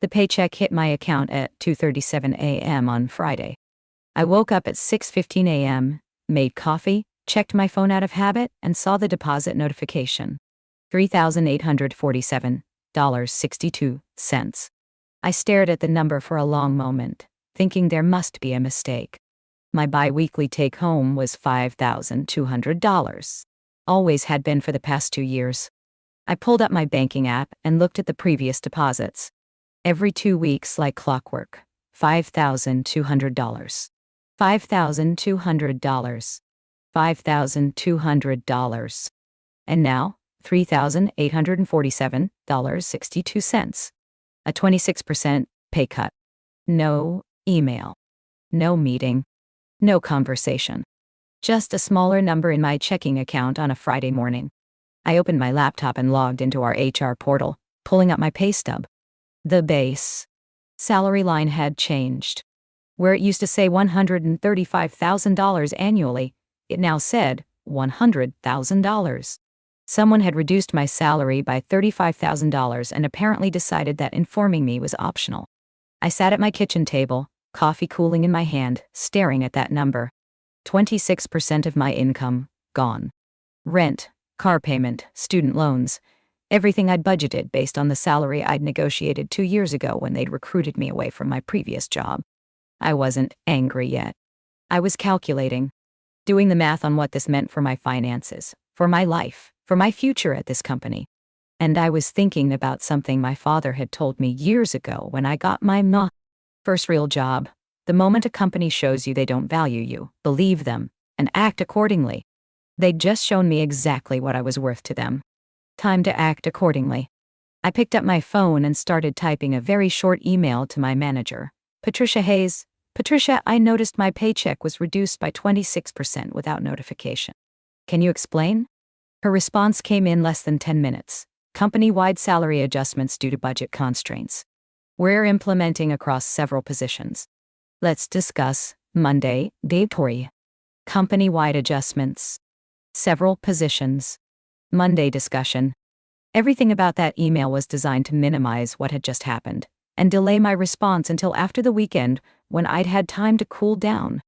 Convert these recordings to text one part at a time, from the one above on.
The paycheck hit my account at 2:37 a.m. on Friday. I woke up at 6:15 a.m., made coffee, checked my phone out of habit, and saw the deposit notification. $3,847.62. I stared at the number for a long moment, thinking there must be a mistake. My bi-weekly take-home was $5,200. Always had been for the past 2 years. I pulled up my banking app and looked at the previous deposits. Every 2 weeks, like clockwork. $5,200. $5,200. $5,200. And now, $3,847.62. A 26% pay cut. No email. No meeting. No conversation. Just a smaller number in my checking account on a Friday morning. I opened my laptop and logged into our HR portal, pulling up my pay stub. The base salary line had changed. Where it used to say $135,000 annually, it now said $100,000. Someone had reduced my salary by $35,000 and apparently decided that informing me was optional. I sat at my kitchen table, coffee cooling in my hand, staring at that number. 26% of my income, gone. Rent, car payment, student loans, everything I'd budgeted based on the salary I'd negotiated 2 years ago when they'd recruited me away from my previous job. I wasn't angry yet. I was calculating, doing the math on what this meant for my finances, for my life, for my future at this company. And I was thinking about something my father had told me years ago when I got my first real job. The moment a company shows you they don't value you, believe them, and act accordingly. They'd just shown me exactly what I was worth to them. Time to act accordingly. I picked up my phone and started typing a very short email to my manager, Patricia Hayes. Patricia, I noticed my paycheck was reduced by 26% without notification. Can you explain? Her response came in less than 10 minutes. Company-wide salary adjustments due to budget constraints. We're implementing across several positions. Let's discuss Monday, Daytory. Company-wide adjustments. Several positions. Monday discussion. Everything about that email was designed to minimize what had just happened and delay my response until after the weekend when I'd had time to cool down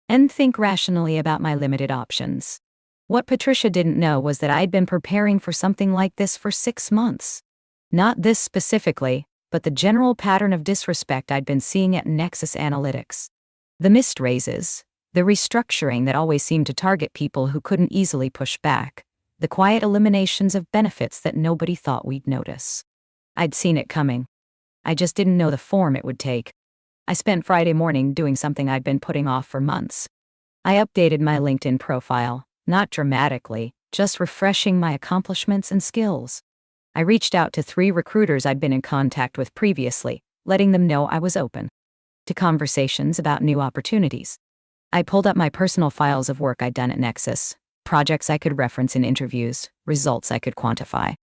and think rationally about my limited options. What Patricia didn't know was that I'd been preparing for something like this for 6 months. Not this specifically, but the general pattern of disrespect I'd been seeing at Nexus Analytics. The missed raises, the restructuring that always seemed to target people who couldn't easily push back, the quiet eliminations of benefits that nobody thought we'd notice. I'd seen it coming. I just didn't know the form it would take. I spent Friday morning doing something I'd been putting off for months. I updated my LinkedIn profile. Not dramatically, just refreshing my accomplishments and skills. I reached out to 3 recruiters I'd been in contact with previously, letting them know I was open to conversations about new opportunities. I pulled up my personal files of work I'd done at Nexus, projects I could reference in interviews, results I could quantify.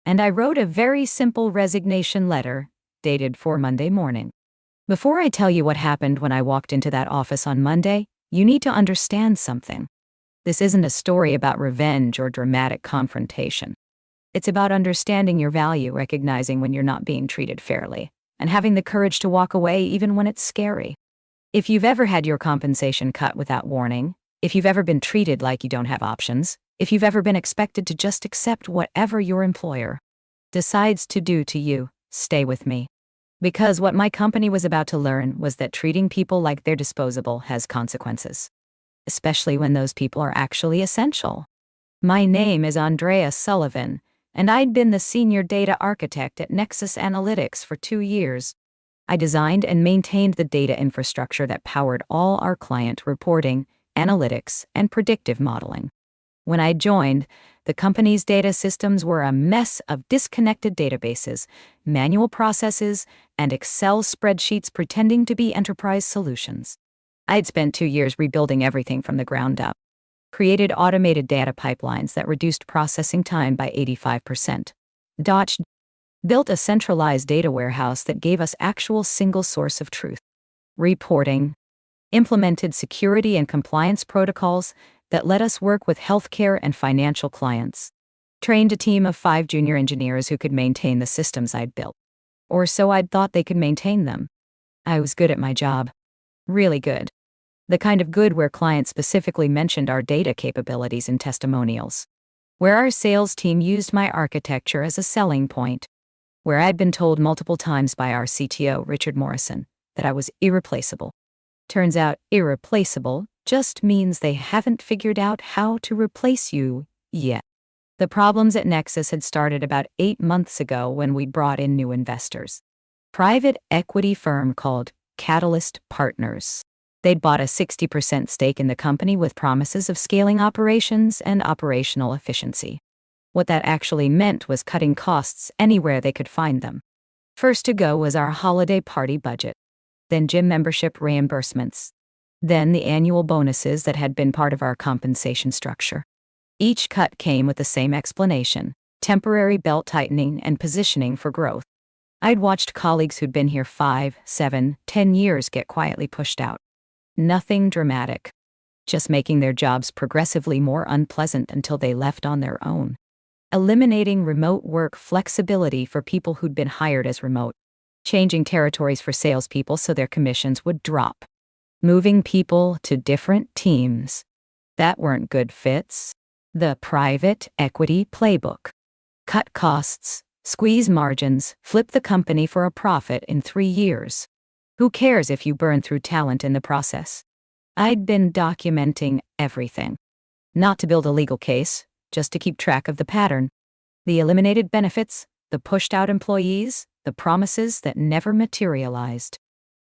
And I wrote a very simple resignation letter, dated for Monday morning. Before I tell you what happened when I walked into that office on Monday, you need to understand something. This isn't a story about revenge or dramatic confrontation. It's about understanding your value, recognizing when you're not being treated fairly, and having the courage to walk away even when it's scary. If you've ever had your compensation cut without warning, if you've ever been treated like you don't have options, if you've ever been expected to just accept whatever your employer decides to do to you, stay with me. Because what my company was about to learn was that treating people like they're disposable has consequences. Especially when those people are actually essential. My name is Andrea Sullivan, and I'd been the senior data architect at Nexus Analytics for 2 years. I designed and maintained the data infrastructure that powered all our client reporting, analytics, and predictive modeling. When I joined, the company's data systems were a mess of disconnected databases, manual processes, and Excel spreadsheets pretending to be enterprise solutions. I'd spent 2 years rebuilding everything from the ground up, created automated data pipelines that reduced processing time by 85%, built a centralized data warehouse that gave us actual single source of truth, reporting, implemented security and compliance protocols that let us work with healthcare and financial clients, trained a team of 5 junior engineers who could maintain the systems I'd built, Or so I'd thought they could maintain them. I was good at my job. Really good. The kind of good where clients specifically mentioned our data capabilities in testimonials. Where our sales team used my architecture as a selling point. Where I'd been told multiple times by our CTO, Richard Morrison, that I was irreplaceable. Turns out irreplaceable just means they haven't figured out how to replace you yet. The problems at Nexus had started about 8 months ago when we brought in new investors. Private equity firm called Catalyst Partners. They'd bought a 60% stake in the company with promises of scaling operations and operational efficiency. What that actually meant was cutting costs anywhere they could find them. First to go was our holiday party budget, then gym membership reimbursements, then the annual bonuses that had been part of our compensation structure. Each cut came with the same explanation: temporary belt tightening and positioning for growth. I'd watched colleagues who'd been here 5, 7, 10 years get quietly pushed out. Nothing dramatic. Just making their jobs progressively more unpleasant until they left on their own. Eliminating remote work flexibility for people who'd been hired as remote. Changing territories for salespeople so their commissions would drop. Moving people to different teams. That weren't good fits. The private equity playbook. Cut costs, squeeze margins, flip the company for a profit in 3 years. Who cares if you burn through talent in the process? I'd been documenting everything. Not to build a legal case, just to keep track of the pattern. The eliminated benefits, the pushed out employees, the promises that never materialized.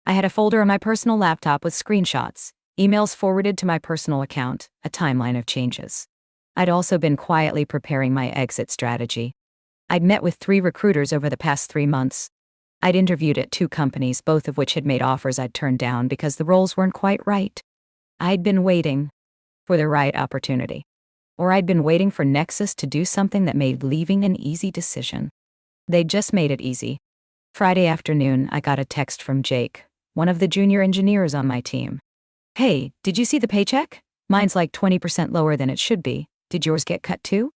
I had a folder on my personal laptop with screenshots, emails forwarded to my personal account, a timeline of changes. I'd also been quietly preparing my exit strategy. I'd met with 3 recruiters over the past 3 months. I'd interviewed at 2 companies, both of which had made offers I'd turned down because the roles weren't quite right. I'd been waiting for the right opportunity. Or I'd been waiting for Nexus to do something that made leaving an easy decision. They just made it easy. Friday afternoon, I got a text from Jake, one of the junior engineers on my team. "Hey, did you see the paycheck? Mine's like 20% lower than it should be. Did yours get cut too?"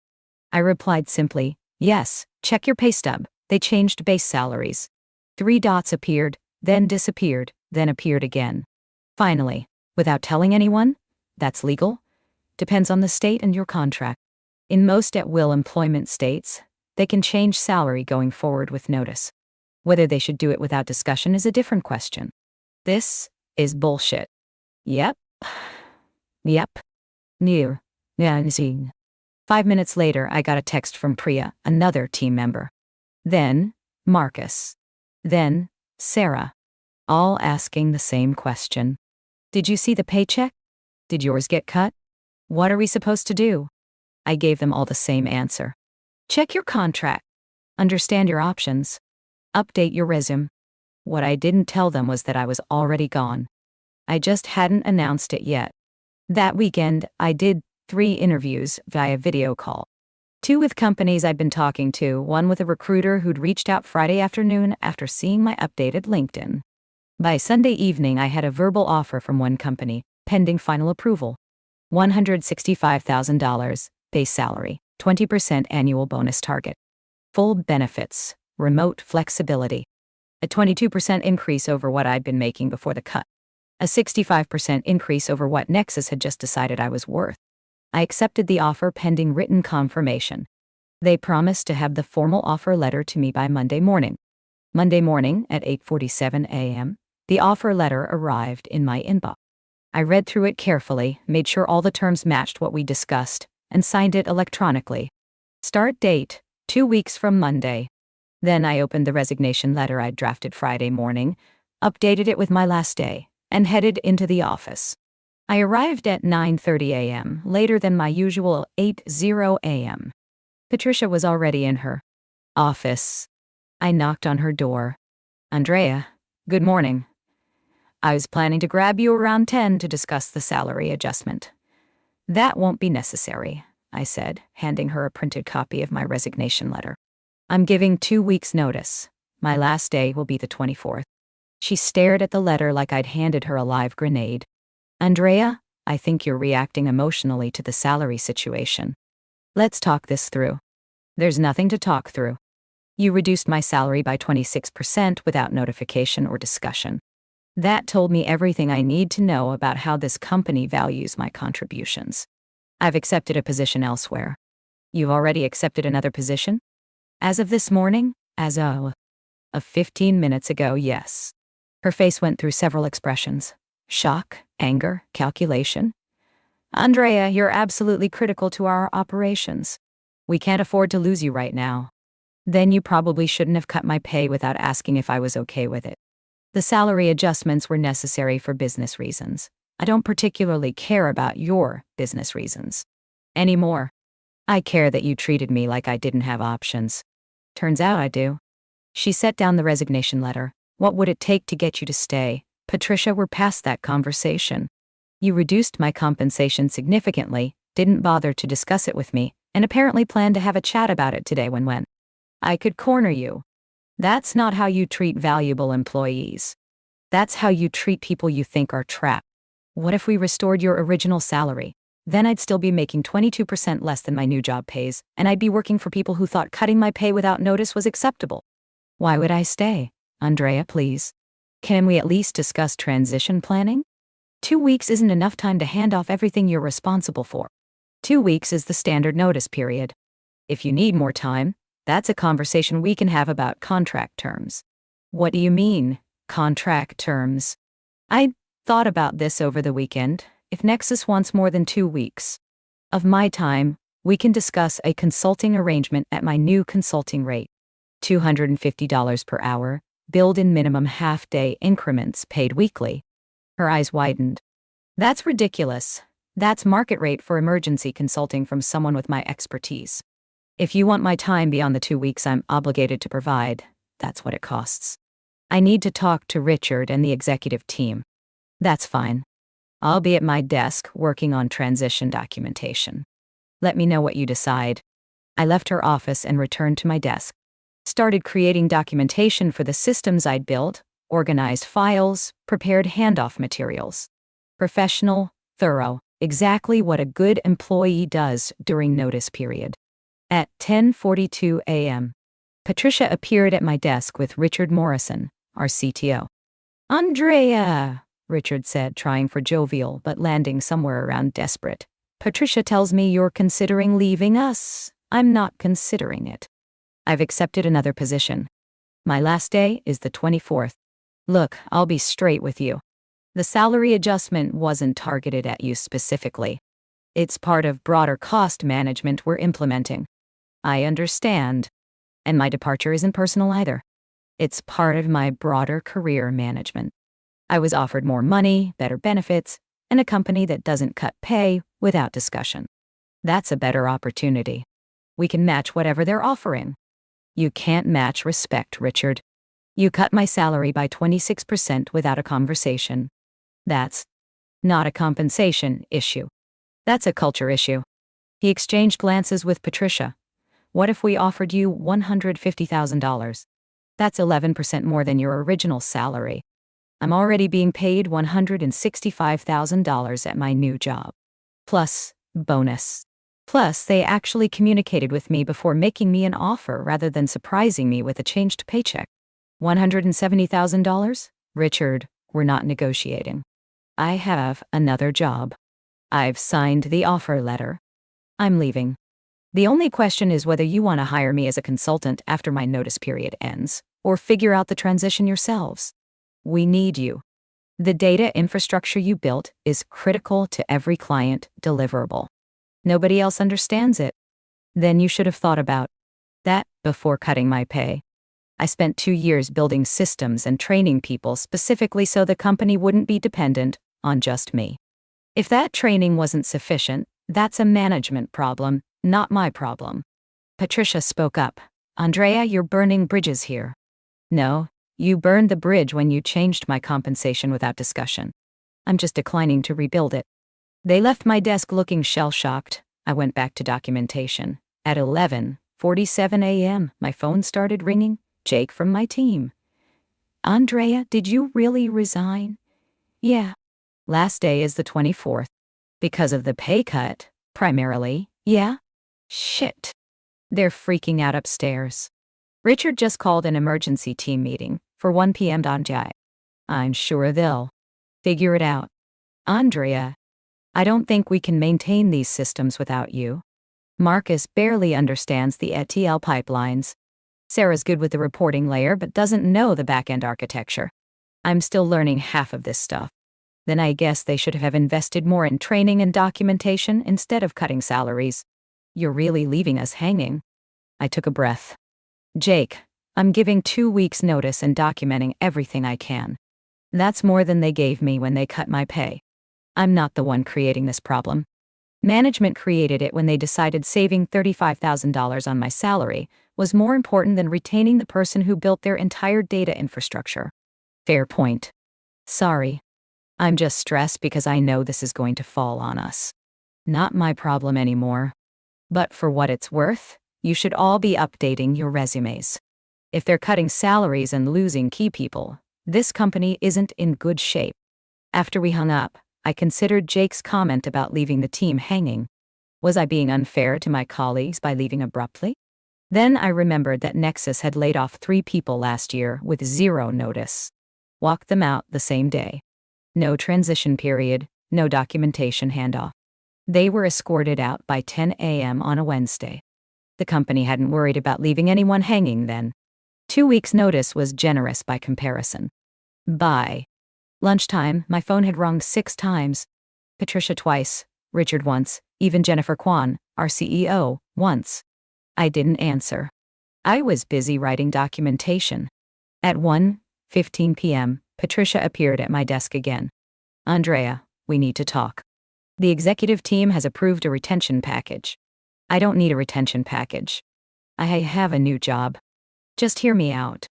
I replied simply, "Yes, check your pay stub. They changed base salaries." 3 dots appeared, then disappeared, then appeared again. Finally, without telling anyone? That's legal? Depends on the state and your contract. In most at-will employment states, they can change salary going forward with notice. Whether they should do it without discussion is a different question. This is bullshit. Yep. Yep. Near. Yeah, 5 minutes later, I got a text from Priya, another team member. Then, Marcus. Then, Sarah. All asking the same question. Did you see the paycheck? Did yours get cut? What are we supposed to do? I gave them all the same answer. Check your contract. Understand your options. Update your resume. What I didn't tell them was that I was already gone. I just hadn't announced it yet. That weekend, I did 3 interviews via video call. 2 with companies I'd been talking to, 1 with a recruiter who'd reached out Friday afternoon after seeing my updated LinkedIn. By Sunday evening, I had a verbal offer from 1 company, pending final approval. $165,000, base salary, 20% annual bonus target. Full benefits, remote flexibility. A 22% increase over what I'd been making before the cut. A 65% increase over what Nexus had just decided I was worth. I accepted the offer pending written confirmation. They promised to have the formal offer letter to me by Monday morning. Monday morning at 8:47 a.m., the offer letter arrived in my inbox. I read through it carefully, made sure all the terms matched what we discussed, and signed it electronically. Start date, 2 weeks from Monday. Then I opened the resignation letter I'd drafted Friday morning, updated it with my last day, and headed into the office. I arrived at 9:30 a.m., later than my usual 8:00 a.m. Patricia was already in her office. I knocked on her door. "Andrea, good morning. I was planning to grab you around 10 to discuss the salary adjustment." "That won't be necessary," I said, handing her a printed copy of my resignation letter. "I'm giving 2 weeks' notice. My last day will be the 24th. She stared at the letter like I'd handed her a live grenade. "Andrea, I think you're reacting emotionally to the salary situation. Let's talk this through." "There's nothing to talk through." You reduced my salary by 26% without notification or discussion. That told me everything I need to know about how this company values my contributions. I've accepted a position elsewhere. You've already accepted another position? As of this morning? As of 15 minutes ago, yes. Her face went through several expressions: shock, anger, calculation. Andrea, you're absolutely critical to our operations. We can't afford to lose you right now. Then you probably shouldn't have cut my pay without asking if I was okay with it. The salary adjustments were necessary for business reasons. I don't particularly care about your business reasons anymore. I care that you treated me like I didn't have options. Turns out I do. She set down the resignation letter. What would it take to get you to stay? Patricia, we're past that conversation. You reduced my compensation significantly, didn't bother to discuss it with me, and apparently planned to have a chat about it today when I could corner you. That's not how you treat valuable employees. That's how you treat people you think are trapped. What if we restored your original salary? Then I'd still be making 22% less than my new job pays, and I'd be working for people who thought cutting my pay without notice was acceptable. Why would I stay? Andrea, please. Can we at least discuss transition planning? 2 weeks isn't enough time to hand off everything you're responsible for. 2 weeks is the standard notice period. If you need more time, that's a conversation we can have about contract terms. What do you mean, contract terms? I thought about this over the weekend. If Nexus wants more than 2 weeks of my time, we can discuss a consulting arrangement at my new consulting rate. $250 per hour, billed in minimum half-day increments paid weekly. Her eyes widened. That's ridiculous. That's market rate for emergency consulting from someone with my expertise. If you want my time beyond the 2 weeks I'm obligated to provide, that's what it costs. I need to talk to Richard and the executive team. That's fine. I'll be at my desk working on transition documentation. Let me know what you decide. I left her office and returned to my desk. Started creating documentation for the systems I'd built, organized files, prepared handoff materials. Professional, thorough, exactly what a good employee does during notice period. At 10:42 a.m., Patricia appeared at my desk with Richard Morrison, our CTO. Andrea, Richard said, trying for jovial but landing somewhere around desperate. Patricia tells me you're considering leaving us. I'm not considering it. I've accepted another position. My last day is the 24th. Look, I'll be straight with you. The salary adjustment wasn't targeted at you specifically. It's part of broader cost management we're implementing. I understand. And my departure isn't personal either. It's part of my broader career management. I was offered more money, better benefits, and a company that doesn't cut pay without discussion. That's a better opportunity. We can match whatever they're offering. You can't match respect, Richard. You cut my salary by 26% without a conversation. That's not a compensation issue. That's a culture issue. He exchanged glances with Patricia. What if we offered you $150,000? That's 11% more than your original salary. I'm already being paid $165,000 at my new job. Plus, bonus. Plus, they actually communicated with me before making me an offer rather than surprising me with a changed paycheck. $170,000? Richard, we're not negotiating. I have another job. I've signed the offer letter. I'm leaving. The only question is whether you want to hire me as a consultant after my notice period ends, or figure out the transition yourselves. We need you. The data infrastructure you built is critical to every client deliverable. Nobody else understands it. Then you should have thought about that before cutting my pay. I spent 2 years building systems and training people specifically so the company wouldn't be dependent on just me. If that training wasn't sufficient, that's a management problem, not my problem. Patricia spoke up. Andrea, you're burning bridges here. No, you burned the bridge when you changed my compensation without discussion. I'm just declining to rebuild it. They left my desk looking shell-shocked. I went back to documentation. At 11:47 a.m., my phone started ringing. Jake from my team. Andrea, did you really resign? Yeah. Last day is the 24th. Because of the pay cut, primarily, yeah? Shit. They're freaking out upstairs. Richard just called an emergency team meeting for 1 p.m. Donjai. I'm sure they'll figure it out. Andrea, I don't think we can maintain these systems without you. Marcus barely understands the ETL pipelines. Sarah's good with the reporting layer but doesn't know the back-end architecture. I'm still learning half of this stuff. Then I guess they should have invested more in training and documentation instead of cutting salaries. You're really leaving us hanging. I took a breath. Jake, I'm giving 2 weeks' notice and documenting everything I can. That's more than they gave me when they cut my pay. I'm not the one creating this problem. Management created it when they decided saving $35,000 on my salary was more important than retaining the person who built their entire data infrastructure. Fair point. Sorry. I'm just stressed because I know this is going to fall on us. Not my problem anymore. But for what it's worth, you should all be updating your resumes. If they're cutting salaries and losing key people, this company isn't in good shape. After we hung up, I considered Jake's comment about leaving the team hanging. Was I being unfair to my colleagues by leaving abruptly? Then I remembered that Nexus had laid off 3 people last year with 0 notice. Walked them out the same day. No transition period, no documentation handoff. They were escorted out by 10 a.m. on a Wednesday. The company hadn't worried about leaving anyone hanging then. 2 weeks' notice was generous by comparison. By lunchtime, my phone had rung 6 times. Patricia twice, Richard once, even Jennifer Kwan, our CEO, once. I didn't answer. I was busy writing documentation. At 1:15 p.m., Patricia appeared at my desk again. Andrea, we need to talk. The executive team has approved a retention package. I don't need a retention package. I have a new job. Just hear me out.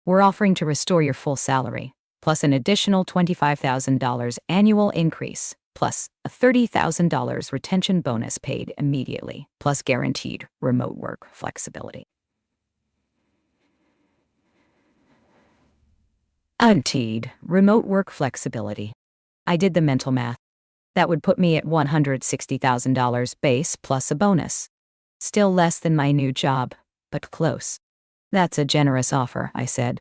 We're offering to restore your full salary, plus an additional $25,000 annual increase, plus a $30,000 retention bonus paid immediately, plus guaranteed remote work flexibility. Guaranteed remote work flexibility. I did the mental math. That would put me at $160,000 base plus a bonus. Still less than my new job, but close. That's a generous offer, I said.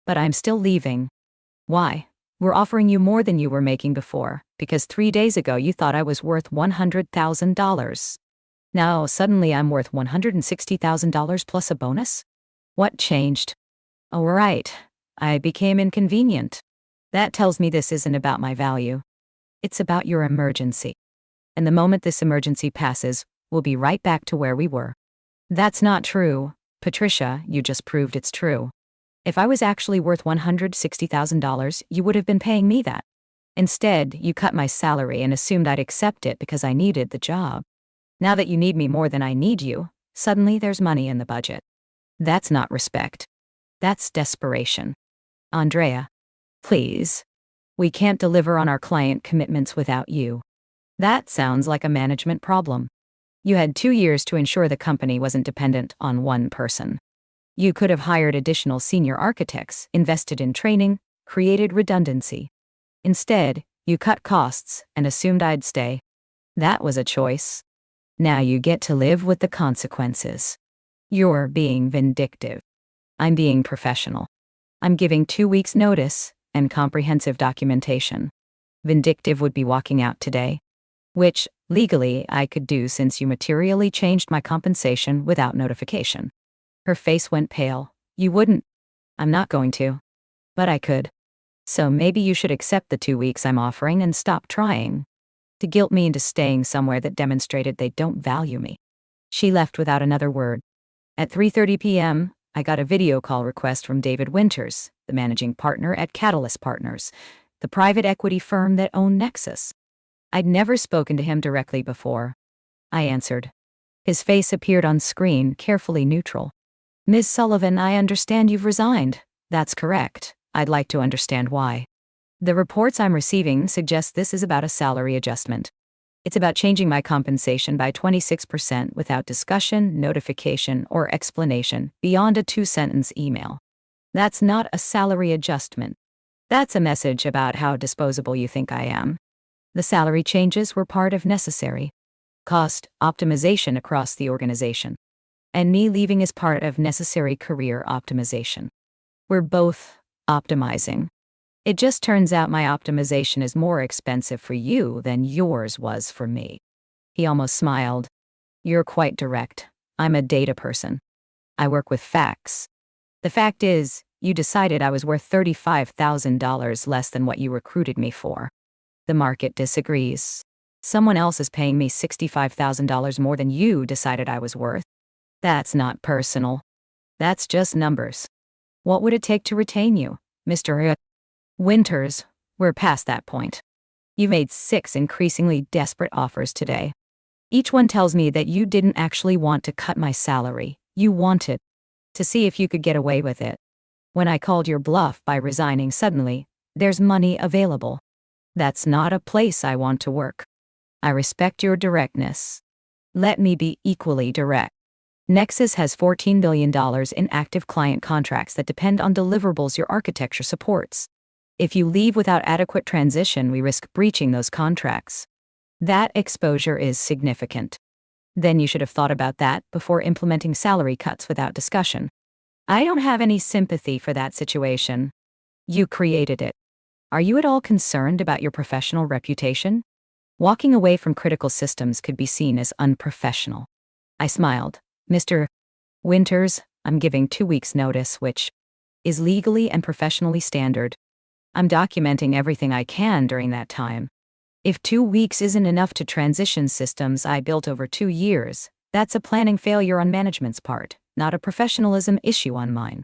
But I'm still leaving. Why? We're offering you more than you were making before, because 3 days ago you thought I was worth $100,000. Now suddenly I'm worth $160,000 plus a bonus? What changed? Oh, right. I became inconvenient. That tells me this isn't about my value. It's about your emergency. And the moment this emergency passes, we'll be right back to where we were. That's not true. Patricia, you just proved it's true. If I was actually worth $160,000, you would have been paying me that. Instead, you cut my salary and assumed I'd accept it because I needed the job. Now that you need me more than I need you, suddenly there's money in the budget. That's not respect. That's desperation. Andrea, please. We can't deliver on our client commitments without you. That sounds like a management problem. You had 2 years to ensure the company wasn't dependent on one person. You could have hired additional senior architects, invested in training, created redundancy. Instead, you cut costs and assumed I'd stay. That was a choice. Now you get to live with the consequences. You're being vindictive. I'm being professional. I'm giving 2 weeks' notice and comprehensive documentation. Vindictive would be walking out today, which, legally, I could do since you materially changed my compensation without notification. Her face went pale. You wouldn't. I'm not going to. But I could. So maybe you should accept the 2 weeks I'm offering and stop trying to guilt me into staying somewhere that demonstrated they don't value me. She left without another word. At 3:30 p.m., I got a video call request from David Winters, the managing partner at Catalyst Partners, the private equity firm that owned Nexus. I'd never spoken to him directly before. I answered. His face appeared on screen, carefully neutral. Ms. Sullivan, I understand you've resigned. That's correct. I'd like to understand why. The reports I'm receiving suggest this is about a salary adjustment. It's about changing my compensation by 26% without discussion, notification, or explanation beyond a 2-sentence email. That's not a salary adjustment. That's a message about how disposable you think I am. The salary changes were part of necessary cost optimization across the organization. and me leaving is part of necessary career optimization. We're both optimizing. It just turns out my optimization is more expensive for you than yours was for me. He almost smiled. You're quite direct. I'm a data person. I work with facts. The fact is, you decided I was worth $35,000 less than what you recruited me for. The market disagrees. Someone else is paying me $65,000 more than you decided I was worth. That's not personal. That's just numbers. What would it take to retain you, Mr. Winters? We're past that point. You've made 6 increasingly desperate offers today. Each one tells me that you didn't actually want to cut my salary. You wanted to see if you could get away with it. When I called your bluff by resigning suddenly, there's money available. That's not a place I want to work. I respect your directness. Let me be equally direct. Nexus has $14 billion in active client contracts that depend on deliverables your architecture supports. If you leave without adequate transition, we risk breaching those contracts. That exposure is significant. Then you should have thought about that before implementing salary cuts without discussion. I don't have any sympathy for that situation. You created it. Are you at all concerned about your professional reputation? Walking away from critical systems could be seen as unprofessional. I smiled. Mr. Winters, I'm giving 2 weeks' notice, which is legally and professionally standard. I'm documenting everything I can during that time. If 2 weeks isn't enough to transition systems I built over 2 years, that's a planning failure on management's part, not a professionalism issue on mine.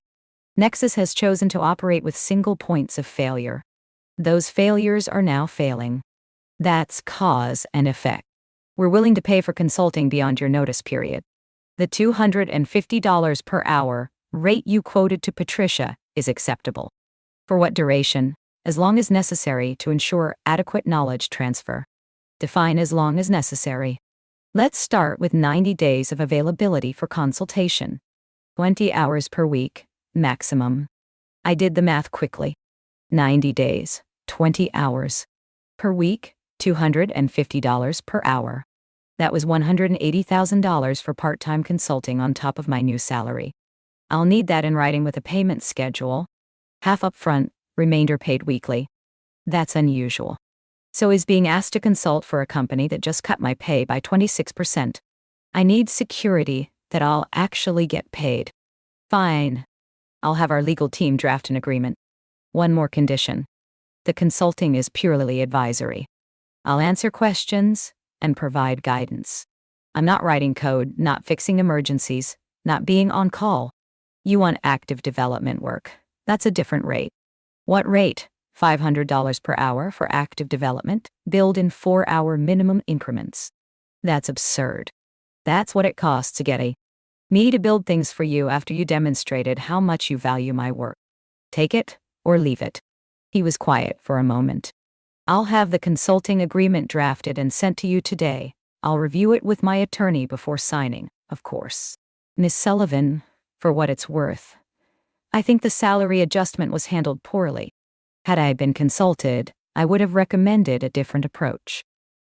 Nexus has chosen to operate with single points of failure. Those failures are now failing. That's cause and effect. We're willing to pay for consulting beyond your notice period. The $250 per hour rate you quoted to Patricia is acceptable. For what duration? As long as necessary to ensure adequate knowledge transfer. Define as long as necessary. Let's start with 90 days of availability for consultation. 20 hours per week, maximum. I did the math quickly. 90 days, 20 hours. Per week, $250 per hour. That was $180,000 for part-time consulting on top of my new salary. I'll need that in writing with a payment schedule. Half upfront, remainder paid weekly. That's unusual. So is being asked to consult for a company that just cut my pay by 26%. I need security that I'll actually get paid. Fine. I'll have our legal team draft an agreement. One more condition. The consulting is purely advisory. I'll answer questions and provide guidance. I'm not writing code, not fixing emergencies, not being on call. You want active development work. That's a different rate. What rate? $500 per hour for active development, billed in 4-hour minimum increments. That's absurd. That's what it costs to get me to build things for you after you demonstrated how much you value my work. Take it or leave it. He was quiet for a moment. I'll have the consulting agreement drafted and sent to you today. I'll review it with my attorney before signing, of course. Miss Sullivan, for what it's worth, I think the salary adjustment was handled poorly. Had I been consulted, I would have recommended a different approach.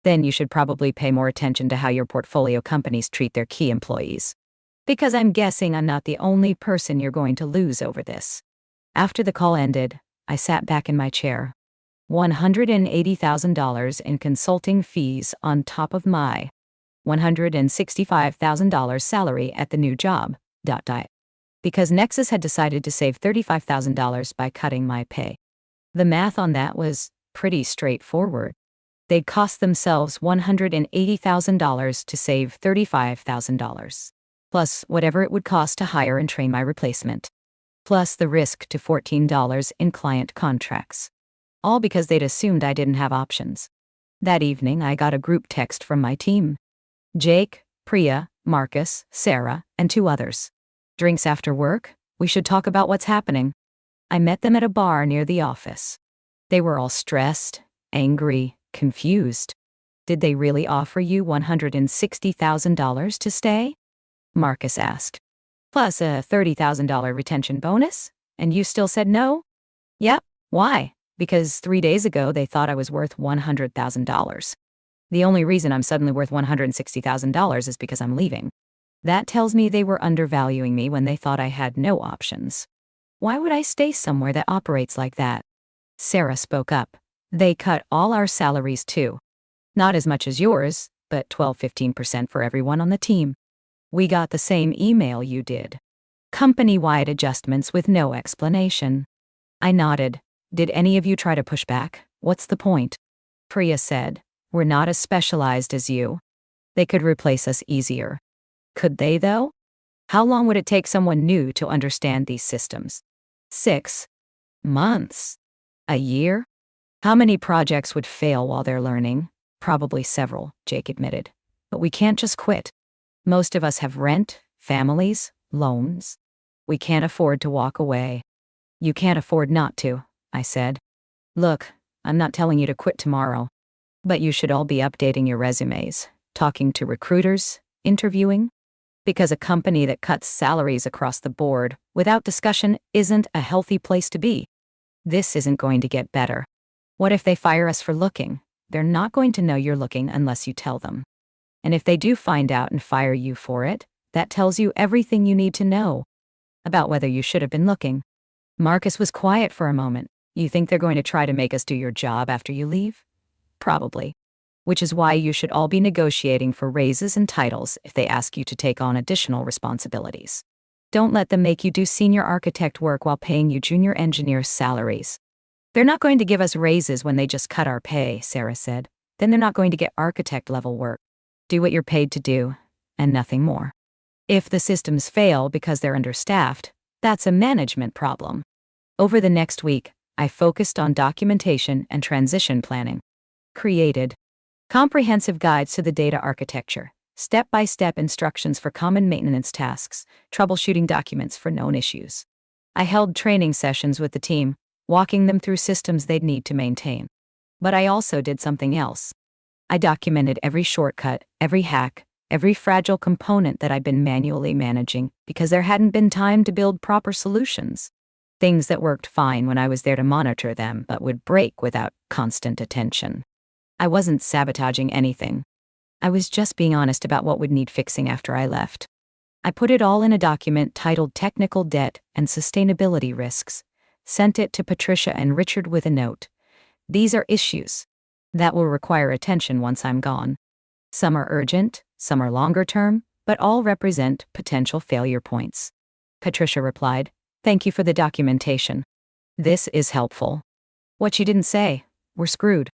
Then you should probably pay more attention to how your portfolio companies treat their key employees. Because I'm guessing I'm not the only person you're going to lose over this. After the call ended, I sat back in my chair. $180,000 in consulting fees on top of my $165,000 salary at the new job. Because Nexus had decided to save $35,000 by cutting my pay. The math on that was pretty straightforward. They'd cost themselves $180,000 to save $35,000, plus whatever it would cost to hire and train my replacement, plus the risk to $14 in client contracts. All because they'd assumed I didn't have options. That evening, I got a group text from my team. Jake, Priya, Marcus, Sarah, and 2 others. Drinks after work? We should talk about what's happening. I met them at a bar near the office. They were all stressed, angry, confused. Did they really offer you $160,000 to stay? Marcus asked. Plus a $30,000 retention bonus? And you still said no? Yep. Why? Because 3 days ago they thought I was worth $100,000. The only reason I'm suddenly worth $160,000 is because I'm leaving. That tells me they were undervaluing me when they thought I had no options. Why would I stay somewhere that operates like that? Sarah spoke up. They cut all our salaries too. Not as much as yours, but 12–15% for everyone on the team. We got the same email you did. Company-wide adjustments with no explanation. I nodded. Did any of you try to push back? What's the point? Priya said. We're not as specialized as you. They could replace us easier. Could they, though? How long would it take someone new to understand these systems? 6 months? A year? How many projects would fail while they're learning? Probably several, Jake admitted. But we can't just quit. Most of us have rent, families, loans. We can't afford to walk away. You can't afford not to, I said. Look, I'm not telling you to quit tomorrow. But you should all be updating your resumes, talking to recruiters, interviewing. Because a company that cuts salaries across the board without discussion isn't a healthy place to be. This isn't going to get better. What if they fire us for looking? They're not going to know you're looking unless you tell them. And if they do find out and fire you for it, that tells you everything you need to know about whether you should have been looking. Marcus was quiet for a moment. You think they're going to try to make us do your job after you leave? Probably. Which is why you should all be negotiating for raises and titles if they ask you to take on additional responsibilities. Don't let them make you do senior architect work while paying you junior engineer salaries. They're not going to give us raises when they just cut our pay, Sarah said. Then they're not going to get architect level work. Do what you're paid to do, and nothing more. If the systems fail because they're understaffed, that's a management problem. Over the next week, I focused on documentation and transition planning. Created comprehensive guides to the data architecture, step-by-step instructions for common maintenance tasks, troubleshooting documents for known issues. I held training sessions with the team, walking them through systems they'd need to maintain. But I also did something else. I documented every shortcut, every hack, every fragile component that I'd been manually managing because there hadn't been time to build proper solutions. Things that worked fine when I was there to monitor them but would break without constant attention. I wasn't sabotaging anything. I was just being honest about what would need fixing after I left. I put it all in a document titled Technical Debt and Sustainability Risks, sent it to Patricia and Richard with a note. These are issues that will require attention once I'm gone. Some are urgent, some are longer term, but all represent potential failure points. Patricia replied, Thank you for the documentation. This is helpful. What you didn't say, we're screwed.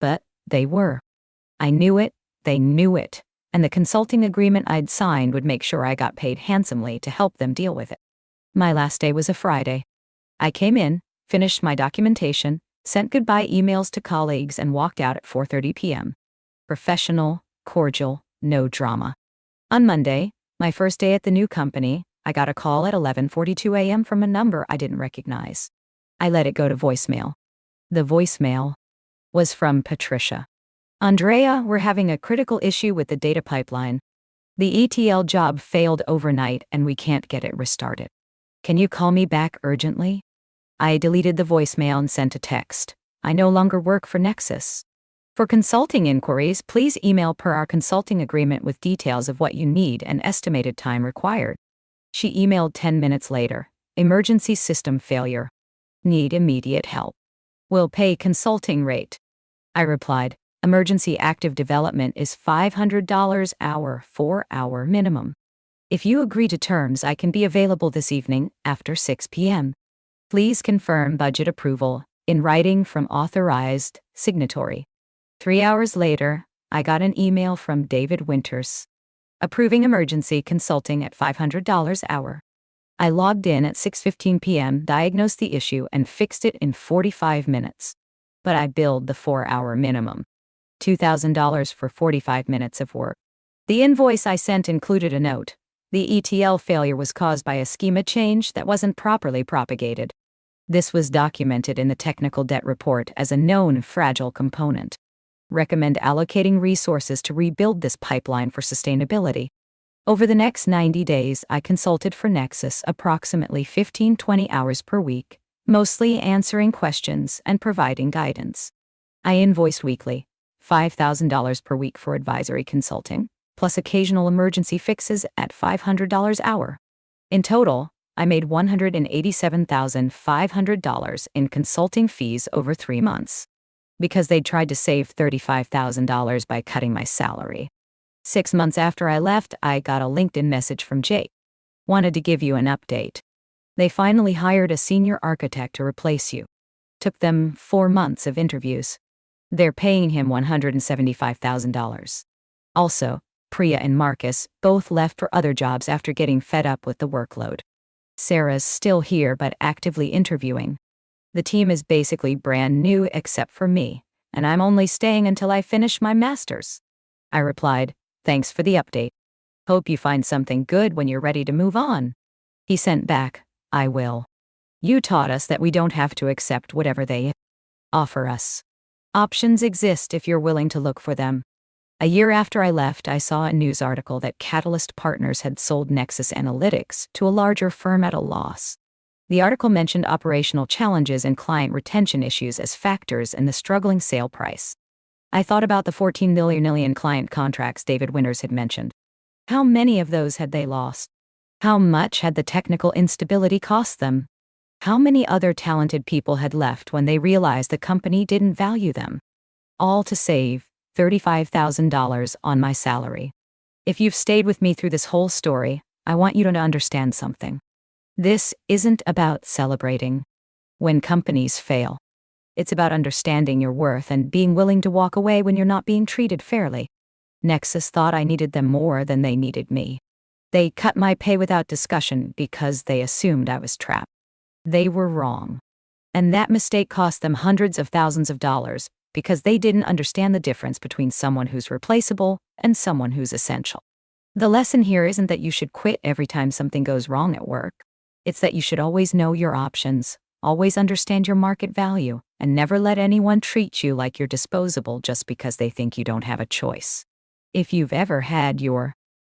But they were. I knew it, they knew it, and the consulting agreement I'd signed would make sure I got paid handsomely to help them deal with it. My last day was a Friday. I came in, finished my documentation, sent goodbye emails to colleagues, and walked out at 4:30 p.m. Professional, cordial, no drama. On Monday, my first day at the new company, I got a call at 11:42 a.m. from a number I didn't recognize. I let it go to voicemail. The voicemail was from Patricia. Andrea, we're having a critical issue with the data pipeline. The ETL job failed overnight and we can't get it restarted. Can you call me back urgently? I deleted the voicemail and sent a text. I no longer work for Nexus. For consulting inquiries, please email per our consulting agreement with details of what you need and estimated time required. She emailed 10 minutes later. Emergency system failure. Need immediate help. Will pay consulting rate. I replied, emergency active development is $500 hour, 4-hour minimum. If you agree to terms, I can be available this evening after 6 p.m. Please confirm budget approval in writing from authorized signatory. 3 hours later, I got an email from David Winters, approving emergency consulting at $500 hour. I logged in at 6:15 p.m., diagnosed the issue, and fixed it in 45 minutes. But I billed the 4-hour minimum. $2,000 for 45 minutes of work. The invoice I sent included a note. The ETL failure was caused by a schema change that wasn't properly propagated. This was documented in the technical debt report as a known fragile component. Recommend allocating resources to rebuild this pipeline for sustainability. Over the next 90 days, I consulted for Nexus approximately 15–20 hours per week, mostly answering questions and providing guidance. I invoiced weekly, $5,000 per week for advisory consulting, plus occasional emergency fixes at $500 an hour. In total, I made $187,500 in consulting fees over 3 months. Because they'd tried to save $35,000 by cutting my salary. 6 months after I left, I got a LinkedIn message from Jake. Wanted to give you an update. They finally hired a senior architect to replace you. Took them 4 months of interviews. They're paying him $175,000. Also, Priya and Marcus both left for other jobs after getting fed up with the workload. Sarah's still here but actively interviewing. The team is basically brand new except for me, and I'm only staying until I finish my master's. I replied, "Thanks for the update. Hope you find something good when you're ready to move on." He sent back, "I will. You taught us that we don't have to accept whatever they offer us. Options exist if you're willing to look for them." A year after I left, I saw a news article that Catalyst Partners had sold Nexus Analytics to a larger firm at a loss. The article mentioned operational challenges and client retention issues as factors in the struggling sale price. I thought about the 14 million client contracts David Winters had mentioned. How many of those had they lost? How much had the technical instability cost them? How many other talented people had left when they realized the company didn't value them? All to save $35,000 on my salary. If you've stayed with me through this whole story, I want you to understand something. This isn't about celebrating when companies fail. It's about understanding your worth and being willing to walk away when you're not being treated fairly. Nexus thought I needed them more than they needed me. They cut my pay without discussion because they assumed I was trapped. They were wrong. And that mistake cost them hundreds of thousands of dollars because they didn't understand the difference between someone who's replaceable and someone who's essential. The lesson here isn't that you should quit every time something goes wrong at work. It's that you should always know your options, always understand your market value, and never let anyone treat you like you're disposable just because they think you don't have a choice. If you've ever had your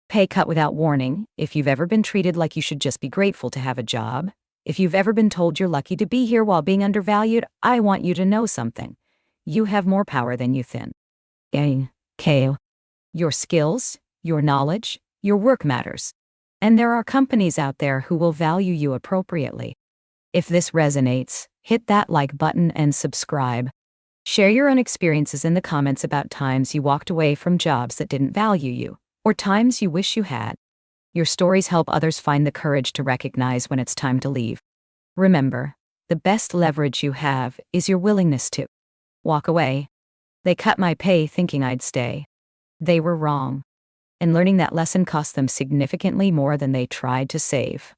pay cut without warning, if you've ever been treated like you should just be grateful to have a job, if you've ever been told you're lucky to be here while being undervalued, I want you to know something. You have more power than you think. Your skills, your knowledge, your work matters. And there are companies out there who will value you appropriately. If this resonates, hit that like button and subscribe. Share your own experiences in the comments about times you walked away from jobs that didn't value you, or times you wish you had. Your stories help others find the courage to recognize when it's time to leave. Remember, the best leverage you have is your willingness to walk away. They cut my pay thinking I'd stay. They were wrong. And learning that lesson cost them significantly more than they tried to save.